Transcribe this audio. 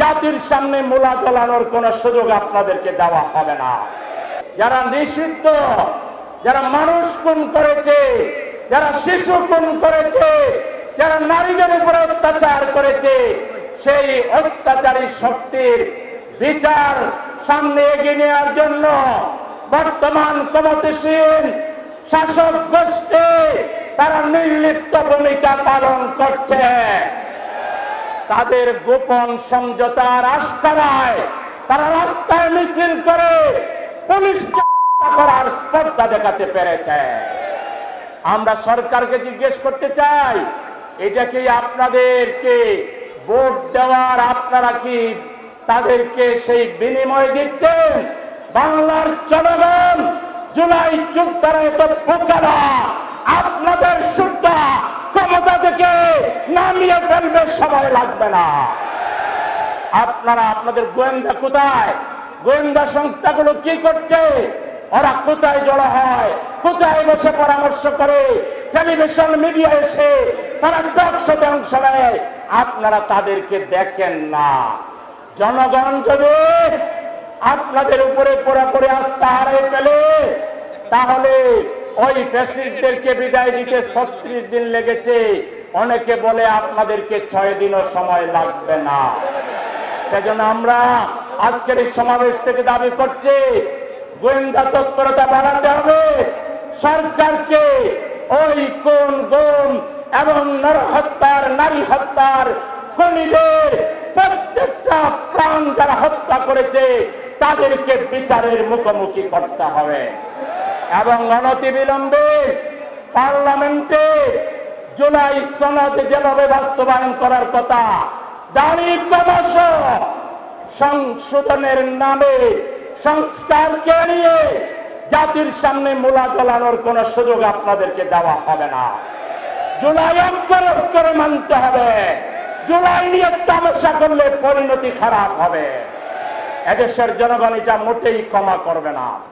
জাতির সামনে মূলা জ্বালানোর কোনো সুযোগ আপনাদেরকে দেওয়া হবে না। যারা নিষিদ্ধ, যারা মানুষ খুন করেছে, যারা শিশু খুন করেছে, যারা নারীদের উপরে অত্যাচার করেছে, সেই অত্যাচারী শক্তির বিচার সামনে এগিয়ে নেওয়ার জন্য বর্তমান ক্ষমতাসীন শাসক গোষ্ঠী তারা নির্লিপ্ত ভূমিকা পালন করছে। তাদের গোপন সমঝোতার আশকারায় তারা রাস্তায় মিছিল করে পুলিশ হত্যা করার স্পর্ধা দেখাতে পেরেছে। আমরা সরকারকে জিজ্ঞেস করতে চাই, এটা কি আপনাদেরকে ভোট দেওয়ার আপনারা কি তাদেরকে সেই বিনিময় দিচ্ছেন? বাংলার জনগণ জুলাই যোদ্ধারা এত বোকা না, আপনাদের সুদ্ধা ক্ষমতা থেকে নামিয়ে ফেলবে, সময় লাগবে না। আপনারা আপনাদের গোয়েন্দা কোথায়? গোয়েন্দা সংস্থাগুলো কি করছে? ওরা কোথায় জড়ো হয়, কোথায় বসে পরামর্শ করে, টেলিভিশন মিডিয়া এসে তারা টক শোতে অংশ নেয়, আপনারা তাদেরকে দেখেন না। জনগণ যদি আপনাদের উপরে পুরোপুরি আস্থা হারিয়ে ফেলে, তাহলে ওই ফ্যাসিস্টদেরকে বিদায় দিতে 36 দিন লেগেছে, অনেকে বলে আপনাদেরকে 6 দিনও সময় লাগবে না। সেজন্য আমরা আজকের এই সমাবেশ থেকে দাবি করছি, গোয়েন্দা তৎপরতা বাড়াতে হবে। সরকারকে ওই কোন গুম এবং নরহত্যার, নারী হত্যার, খুনিদের প্রত্যেকটা প্রাণ যারা হত্যা করেছে তাদেরকে বিচারের মুখোমুখি করতে হবে এবং অনতিবিলম্বে পার্লামেন্টে জুলাই সনদ যেভাবে বাস্তবায়ন করার কথা, দাড়ি কমিশন সংশোধনের নামে সংস্কারকে নিয়ে জাতির সামনে মূলা জ্বালানোর কোন সুযোগ আপনাদেরকে দেওয়া হবে না। জুলাই অক্ষরে অক্ষরে মানতে হবে। জুলাই নিয়ে তামাশা করলে পরিণতি খারাপ হবে। এদেশের জনগণ এটা মোটেই ক্ষমা করবে না।